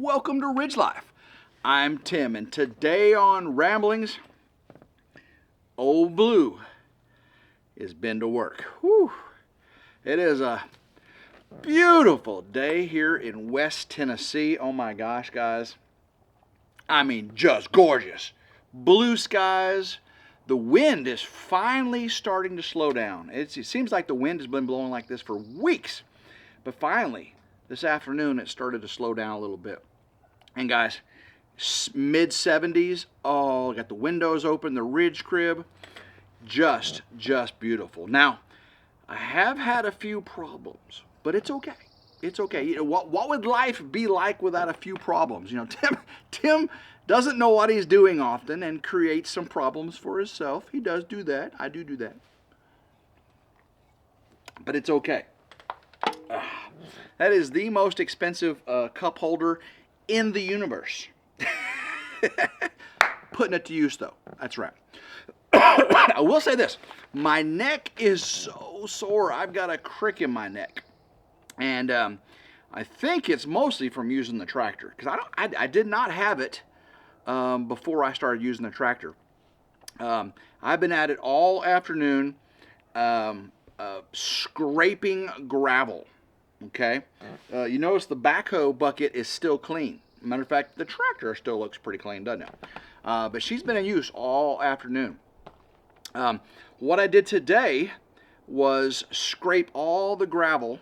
welcome to RidgeLife. I'm Tim, and today on Ramblings, Old Blue has been to work. Whew. It is a beautiful day here in West Tennessee. Oh my gosh, guys. I mean, just gorgeous. Blue skies. The wind is finally starting to slow down. It seems like the wind has been blowing like this for weeks. But finally, this afternoon, it started to slow down a little bit. And guys, mid 70s. Oh, got the windows open, the ridge crib. Just beautiful. Now, I have had a few problems, but it's okay. It's okay. You know, what would life be like without a few problems? You know, Tim doesn't know what he's doing often and creates some problems for himself. He does do that. I do that. But it's okay. That is the most expensive cup holder in the universe. Putting it to use, though. That's right. I will say this. My neck is so sore. I've got a crick in my neck. And I think it's mostly from using the tractor. Because I did not have it before I started using the tractor. I've been at it all afternoon scraping gravel. Okay, you notice the backhoe bucket is still clean. Matter of fact, the tractor still looks pretty clean, doesn't it? But she's been in use all afternoon. What I did today was scrape all the gravel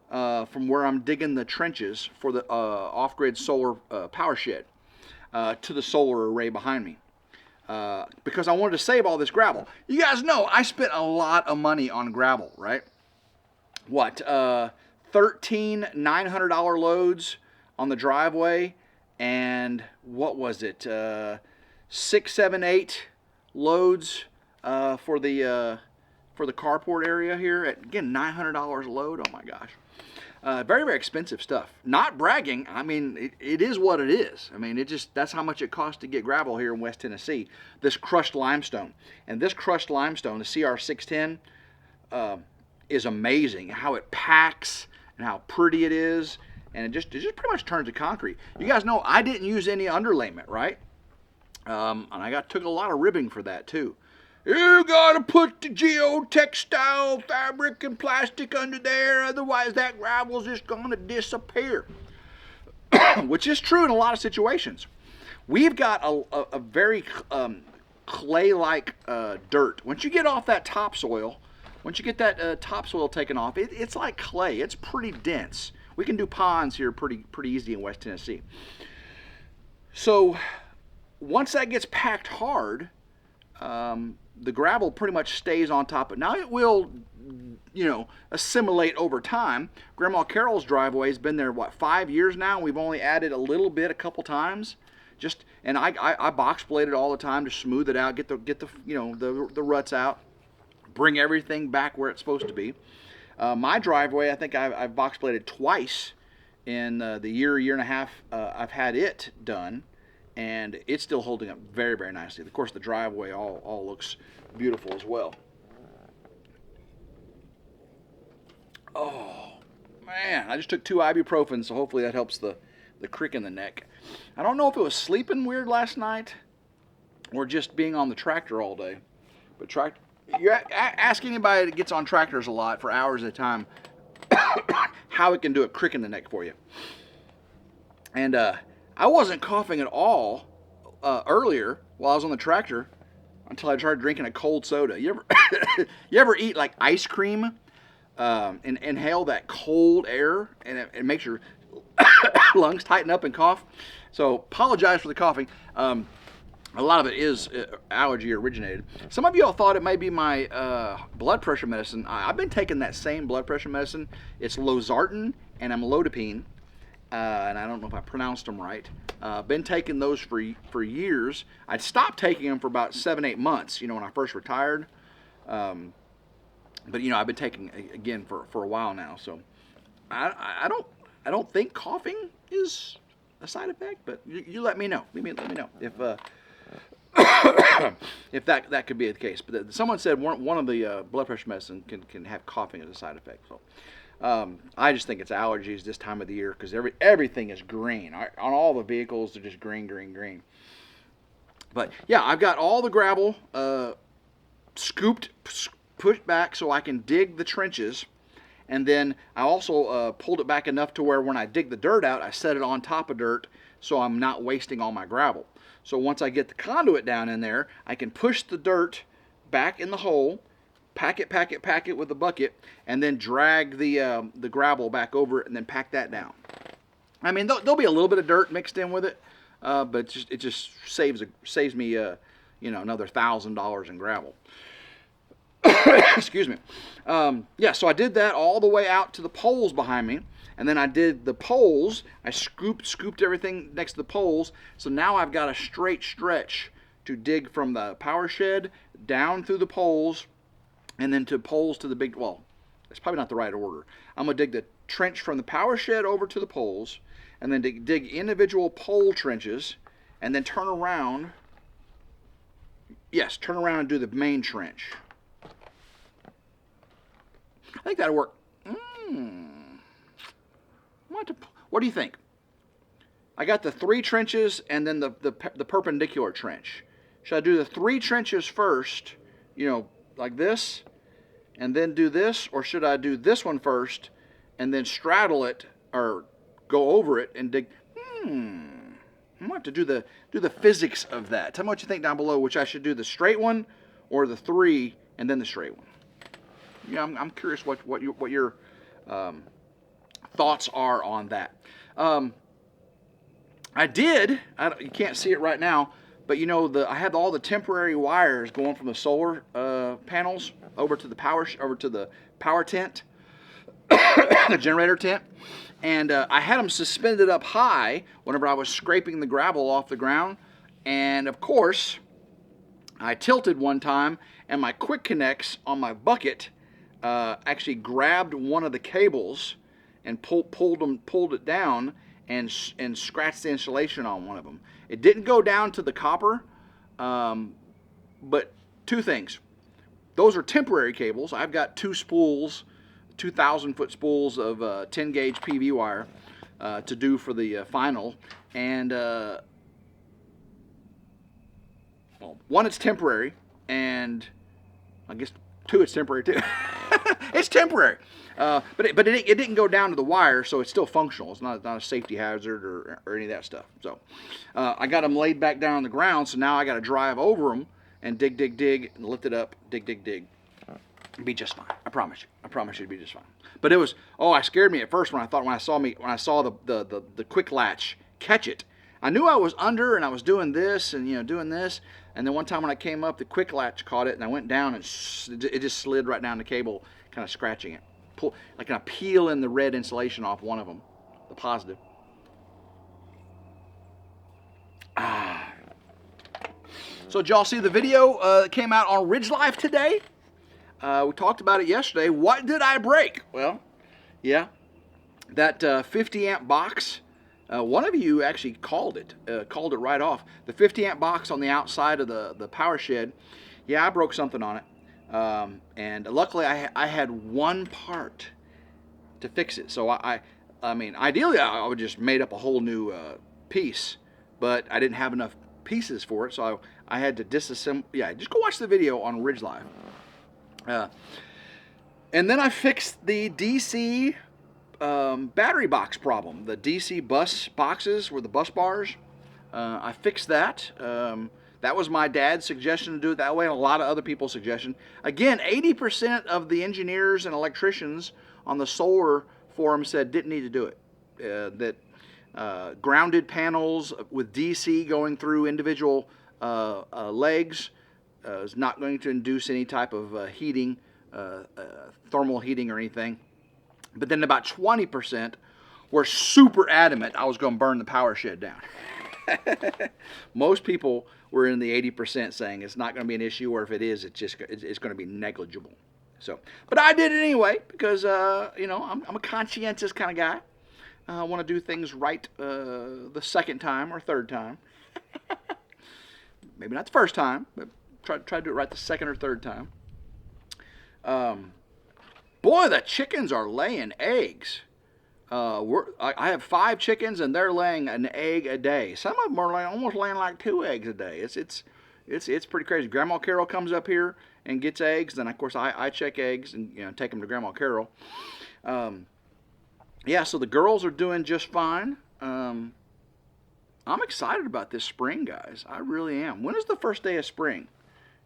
from where I'm digging the trenches for the off-grid solar power shed to the solar array behind me. Because I wanted to save all this gravel. You guys know I spent a lot of money on gravel, right? What? 13 $900 loads on the driveway, and what was it? 6, 7, 8 loads for the carport area here. At, again, $900 a load. Oh my gosh, very expensive stuff. Not bragging. I mean, it is what it is. I mean, that's how much it costs to get gravel here in West Tennessee. This crushed limestone, and this crushed limestone, the CR610, is amazing. How it packs. And how pretty it is, and it just pretty much turns to concrete. You guys know I didn't use any underlayment, right? And I took a lot of ribbing for that too. You gotta put the geotextile fabric and plastic under there, otherwise that gravel's just gonna disappear. Which is true in a lot of situations. We've got a very clay-like dirt. Once you get off that topsoil. Once you get that topsoil taken off, it's like clay. It's pretty dense. We can do ponds here pretty easy in West Tennessee. So once that gets packed hard, the gravel pretty much stays on top of it. Now it will, assimilate over time. Grandma Carol's driveway has been there, 5 years now? We've only added a little bit a couple times. And I box blade it all the time to smooth it out, get the ruts out. Bring everything back where it's supposed to be. My driveway, I think I've box bladed twice in the year and a half I've had it done, and it's still holding up very nicely. Of course, the driveway all looks beautiful as well. Oh man, I just took 2 ibuprofen, so hopefully that helps the crick in the neck. I don't know if it was sleeping weird last night or just being on the tractor all day, but you ask anybody that gets on tractors a lot for hours at a time how it can do a crick in the neck for you. And I wasn't coughing at all earlier while I was on the tractor until I started drinking a cold soda. You ever eat like ice cream and inhale that cold air and it makes your lungs tighten up and cough? So apologize for the coughing. A lot of it is allergy originated. Some of y'all thought it may be my blood pressure medicine. I've been taking that same blood pressure medicine. It's losartan and amlodipine, and I don't know if I pronounced them right. Been taking those for years. I'd stopped taking them for about 7-8 months, when I first retired. But I've been taking again for a while now. So I don't think coughing is a side effect, but you let me know. Let me know if that could be the case. But someone said one of the blood pressure medicine can have coughing as a side effect. So I just think it's allergies this time of the year because everything is green. On all the vehicles, they're just green, green, green. But yeah, I've got all the gravel scooped, pushed back so I can dig the trenches. And then I also pulled it back enough to where when I dig the dirt out, I set it on top of dirt so I'm not wasting all my gravel. So once I get the conduit down in there, I can push the dirt back in the hole, pack it with the bucket, and then drag the gravel back over it and then pack that down. I mean, there'll be a little bit of dirt mixed in with it, but it just saves me another $1,000 in gravel. Excuse me. Yeah, so I did that all the way out to the poles behind me, and then I did the poles. I scooped everything next to the poles, so now I've got a straight stretch to dig from the power shed down through the poles, and then to poles to the big, well, it's probably not the right order. I'm going to dig the trench from the power shed over to the poles, and then dig individual pole trenches, and then turn around. Yes, turn around and do the main trench. I think that'll work. What do you think? I got the 3 trenches and then the perpendicular trench. Should I do the 3 trenches first, like this, and then do this? Or should I do this one first and then straddle it or go over it and dig? I'm going to have to do the physics of that. Tell me what you think down below, which I should do, the straight one or the 3 and then the straight one. Yeah, I'm curious what your thoughts are on that. You can't see it right now, but I had all the temporary wires going from the solar panels over to the power tent, the generator tent, and I had them suspended up high whenever I was scraping the gravel off the ground, and of course I tilted one time and my quick connects on my bucket actually grabbed one of the cables and pulled it down and scratched the insulation on one of them. It didn't go down to the copper, but 2 things. Those are temporary cables. I've got 2 spools, 2,000-foot spools of 10 gauge PV wire to do for the final, and one, it's temporary, and I guess 2, it's temporary too. It's temporary, but it didn't go down to the wire, so it's still functional. It's not a safety hazard or any of that stuff. So I got them laid back down on the ground, so now I got to drive over them and dig, and lift it up, dig. It'd be just fine. I promise you, it'd be just fine. But it scared me at first when I saw the quick latch catch it. I knew I was under and I was doing this and doing this. And then one time when I came up, the quick latch caught it, and I went down, and it just slid right down the cable, kind of scratching it. Like kind of peeling the red insulation off one of them, the positive. So did y'all see the video that came out on RidgeLife today? We talked about it yesterday. What did I break? Well, yeah, that 50 amp box. One of you actually called it right off. The 50 amp box on the outside of the power shed. Yeah, I broke something on it. And luckily I had one part to fix it. So I mean, ideally I would just made up a whole new piece, but I didn't have enough pieces for it. So I had to disassemble. Yeah, just go watch the video on RidgeLife. And then I fixed the DC battery box problem, the DC bus boxes with the bus bars. I fixed that. That was my dad's suggestion to do it that way, and a lot of other people's suggestion. Again, 80% of the engineers and electricians on the solar forum said didn't need to do it. That grounded panels with DC going through individual legs is not going to induce any type of heating, thermal heating or anything. But then about 20% were super adamant I was going to burn the power shed down. Most people were in the 80% saying it's not going to be an issue, or if it is, it's going to be negligible. So, but I did it anyway because I'm a conscientious kind of guy. I want to do things right the second time or third time. Maybe not the first time, but try to do it right the second or third time. Boy, boy, the chickens are laying eggs. I have 5 chickens, and they're laying an egg a day. Some of them are almost laying like 2 eggs a day. It's pretty crazy. Grandma Carol comes up here and gets eggs. Then of course I check eggs and take them to Grandma Carol. Yeah, so the girls are doing just fine. I'm excited about this spring, guys. I really am. When is the first day of spring?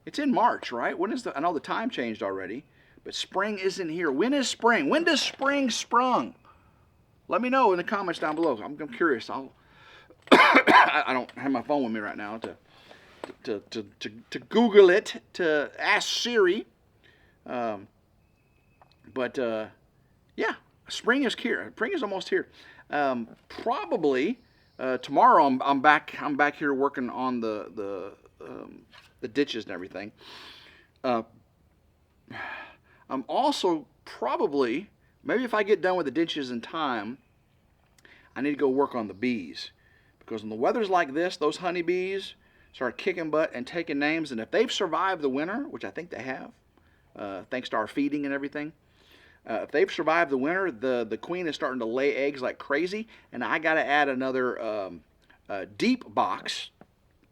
It's in March, right? I know the time changed already, but spring isn't here. When is spring? When does spring sprung? Let me know in the comments down below. I'm curious. I don't have my phone with me right now to Google it, to ask Siri. Yeah, spring is here. Spring is almost here. Probably tomorrow I'm back here working on the ditches and everything. I'm also probably, maybe if I get done with the ditches in time, I need to go work on the bees. Because when the weather's like this, those honeybees start kicking butt and taking names. And if they've survived the winter, which I think they have, thanks to our feeding and everything, if they've survived the winter, the queen is starting to lay eggs like crazy. And I got to add another deep box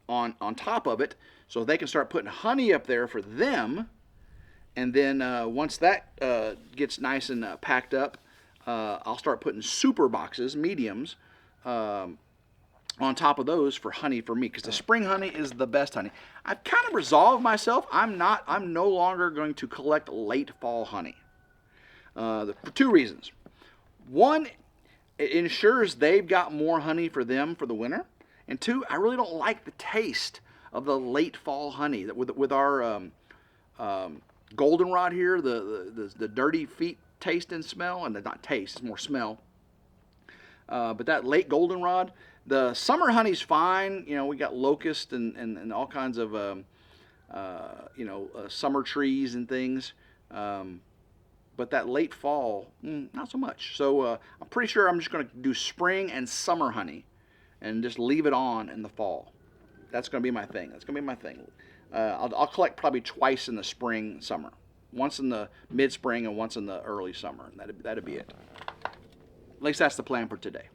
on top of it so they can start putting honey up there for them. And then once that gets nice and packed up, I'll start putting super boxes, mediums, on top of those for honey for me, because the spring honey is the best honey. I've kind of resolved myself. I'm no longer going to collect late fall honey. For 2 reasons. One, it ensures they've got more honey for them for the winter. And 2, I really don't like the taste of the late fall honey. With our goldenrod here, the dirty feet taste and smell, and not taste, it's more smell. But that late goldenrod, the summer honey's fine. We got locust and all kinds of summer trees and things. But that late fall, not so much. So I'm pretty sure I'm just going to do spring and summer honey, and just leave it on in the fall. That's going to be my thing. I'll collect probably twice in the spring, summer. Once in the mid-spring and once in the early summer. And that'd be it. At least that's the plan for today.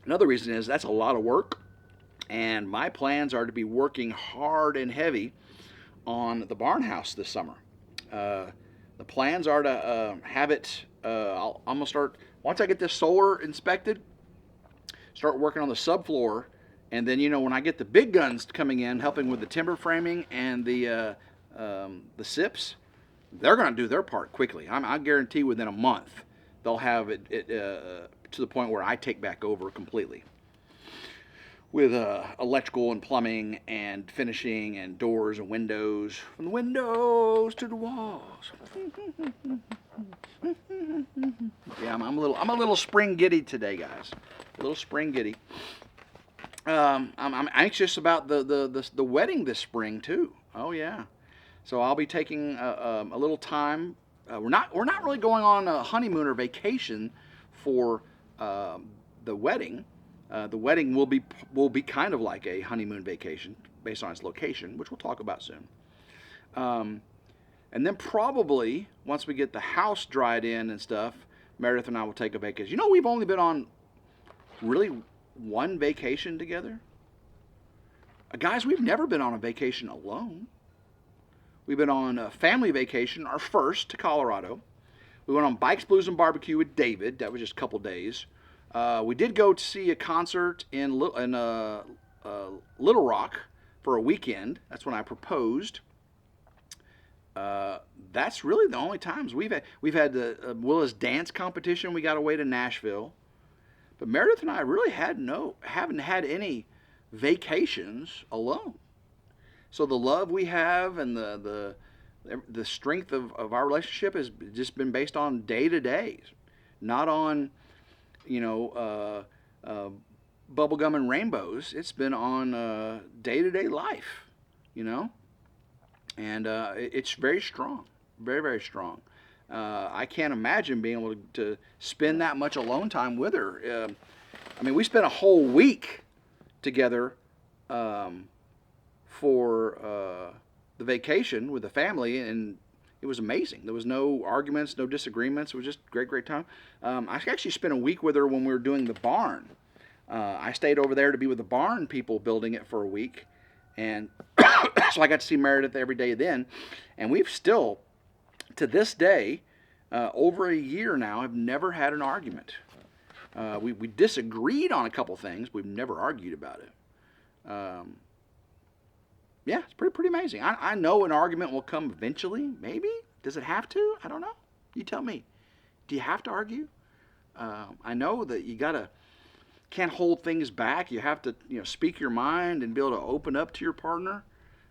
Another reason is that's a lot of work. And my plans are to be working hard and heavy on the barn house this summer. The plans are to have it, I'm going to start, once I get this solar inspected, start working on the subfloor. And then, when I get the big guns coming in, helping with the timber framing and the SIPs, they're going to do their part quickly. I guarantee within a month, they'll have it to the point where I take back over completely. With electrical and plumbing and finishing and doors and windows, from the windows to the walls. Yeah, I'm a little spring giddy today, guys. A little spring giddy. I'm anxious about the wedding this spring too. Oh yeah, so I'll be taking a little time. We're not really going on a honeymoon or vacation for the wedding. The wedding will be kind of like a honeymoon vacation based on its location, which we'll talk about soon. And then probably once we get the house dried in and stuff, Meredith and I will take a vacation. We've only been on really one vacation together. Guys, we've never been on a vacation alone. We've been on a family vacation, our first, to Colorado. We went on Bikes, Blues, and Barbecue with David. That was just a couple days. We did go to see a concert in Little Rock for a weekend. That's when I proposed. That's really the only times we've had the Willa's dance competition. We got away to Nashville. But Meredith and I really haven't had any vacations alone. So the love we have and the strength of our relationship has just been based on day to day, not on bubblegum and rainbows. It's been on day to day life, and it's very strong, very, very strong. I can't imagine being able to spend that much alone time with her. We spent a whole week together for the vacation with the family, and It was amazing. There was no arguments, no disagreements. It was just a great time. I actually spent a week with her when we were doing the barn. I stayed over there to be with the barn people building it for a week. And so I got to see Meredith every day then. And we've still, to this day, over a year now, have never had an argument. We disagreed on a couple things. We've never argued about it. Yeah, it's pretty amazing. I know an argument will come eventually, maybe. Does it have to? I don't know. You tell me. Do you have to argue? I know that you can't hold things back. You have to, speak your mind and be able to open up to your partner,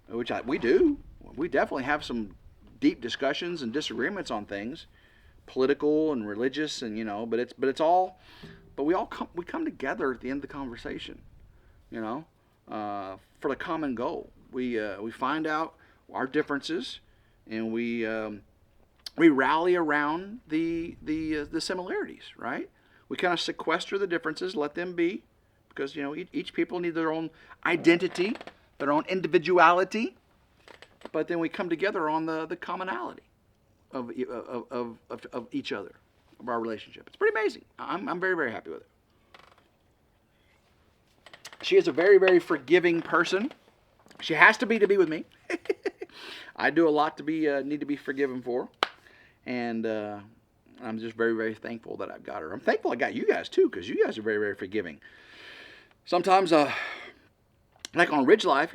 which we do. We definitely have some deep discussions and disagreements on things, political and religious, and but we come together at the end of the conversation, for the common goal. We find out our differences, and we rally around the similarities, right? We kind of sequester the differences, let them be, because each people need their own identity, their own individuality, but then we come together on the commonality of each other, of our relationship. It's pretty amazing. I'm very, very happy with it. She is a very, very forgiving person. She has to be with me. I do a lot to need to be forgiven for, and I'm just very, very thankful that I've got her. I'm thankful I got you guys too, because you guys are very, very forgiving. Sometimes, like on RidgeLife,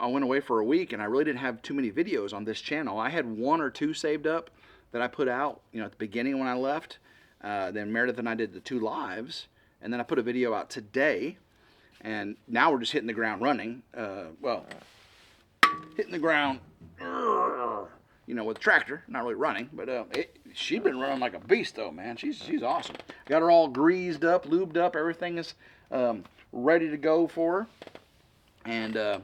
I went away for a week, and I really didn't have too many videos on this channel. I had 1 or 2 saved up that I put out, at the beginning when I left. Then Meredith and I did the 2 lives, and then I put a video out today. And now we're just hitting the ground running. Hitting the ground, with a tractor. Not really running, but she's been running like a beast, though, man. She's awesome. Got her all greased up, lubed up. Everything is ready to go for her. And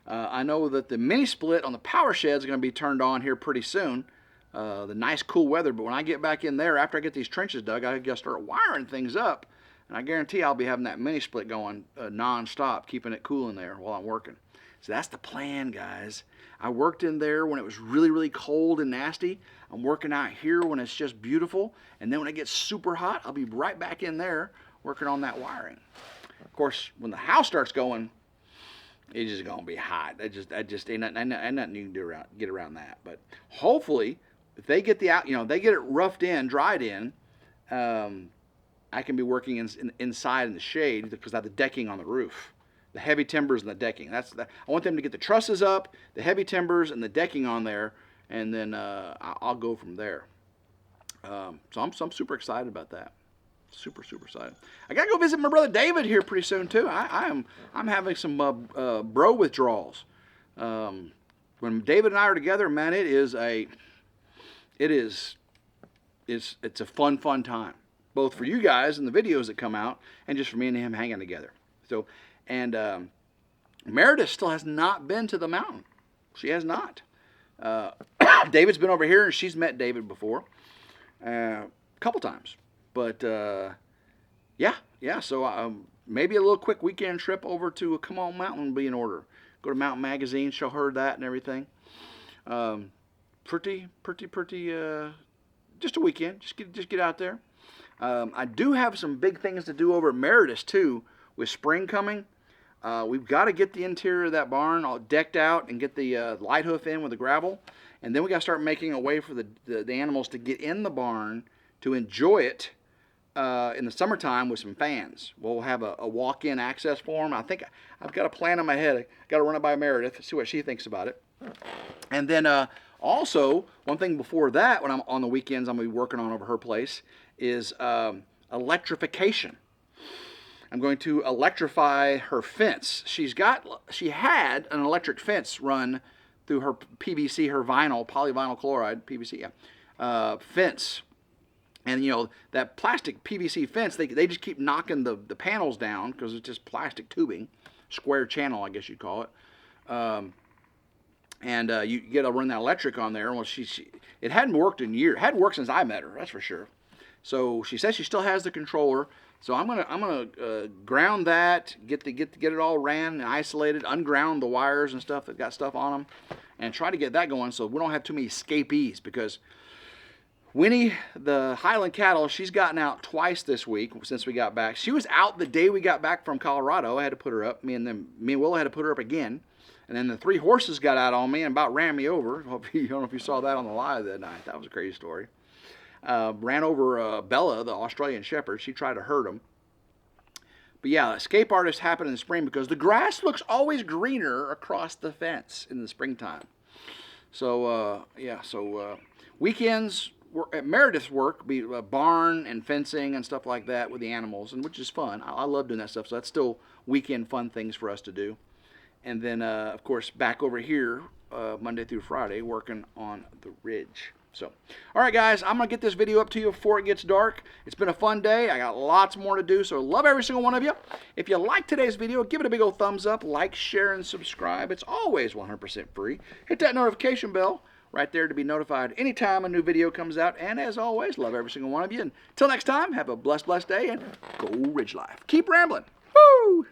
I know that the mini split on the power shed is going to be turned on here pretty soon. The nice, cool weather. But when I get back in there, after I get these trenches dug, I got to start wiring things up. And I guarantee I'll be having that mini split going non-stop, keeping it cool in there while I'm working. So that's the plan, guys. I worked in there when it was really, really cold and nasty. I'm working out here when it's just beautiful. And then when it gets super hot, I'll be right back in there working on that wiring. Of course, when the house starts going, it's just going to be hot. I just ain't nothing you can do get around that. But hopefully, if they get they get it roughed in, dried in, I can be working inside in the shade because I have the decking on the roof. The heavy timbers and the decking. I want them to get the trusses up, the heavy timbers, and the decking on there, and then I'll go from there. So I'm super excited about that. Super, super excited. I gotta go visit my brother David here pretty soon too. I'm having some bro withdrawals. When David and I are together, man, it's a fun time. Both for you guys and the videos that come out, and just for me and him hanging together. So, and Meredith still has not been to the mountain. She has not. David's been over here, and she's met David before, a couple times. But yeah. So maybe a little quick weekend trip over to Come On Mountain will be in order. Go to Mountain Magazine, show her that and everything. Pretty. Just a weekend. Just get out there. I do have some big things to do over at Meredith too, with spring coming. We've got to get the interior of that barn all decked out and get the light hoof in with the gravel, and then we got to start making a way for the animals to get in the barn to enjoy it in the summertime with some fans. We'll have a walk-in access for them. I think I've got a plan in my head. I got to run it by Meredith, see what she thinks about it, and then also one thing before that, when I'm on the weekends, I'm gonna be working on over her place is electrification. I'm going to electrify her fence. She had an electric fence run through her PVC, her vinyl, polyvinyl chloride, PVC, fence. And that plastic PVC fence, they just keep knocking the panels down because it's just plastic tubing, square channel, I guess you'd call it. And you get to run that electric on there. Well, it hadn't worked in years. It hadn't worked since I met her, that's for sure. So she says she still has the controller. So I'm gonna ground that, get it all ran and isolated, unground the wires and stuff that got stuff on them, and try to get that going so we don't have too many escapees, because Winnie, the Highland cattle, she's gotten out twice this week since we got back. She was out the day we got back from Colorado. I had to put her up. Me and Willow had to put her up again. And then the 3 horses got out on me and about ran me over. I don't know if you saw that on the live that night. That was a crazy story. Ran over Bella, the Australian Shepherd. She tried to hurt him. But yeah, escape artists happen in the spring because the grass looks always greener across the fence in the springtime. So, weekends at Meredith's work be barn and fencing and stuff like that with the animals, and which is fun. I love doing that stuff, so that's still weekend fun things for us to do. And then, of course, back over here Monday through Friday working on the ridge. So, all right, guys, I'm going to get this video up to you before it gets dark. It's been a fun day. I got lots more to do, so love every single one of you. If you like today's video, give it a big old thumbs up, like, share, and subscribe. It's always 100% free. Hit that notification bell right there to be notified anytime a new video comes out. And as always, love every single one of you. Until next time, have a blessed, blessed day, and go Ridge Life. Keep rambling. Woo!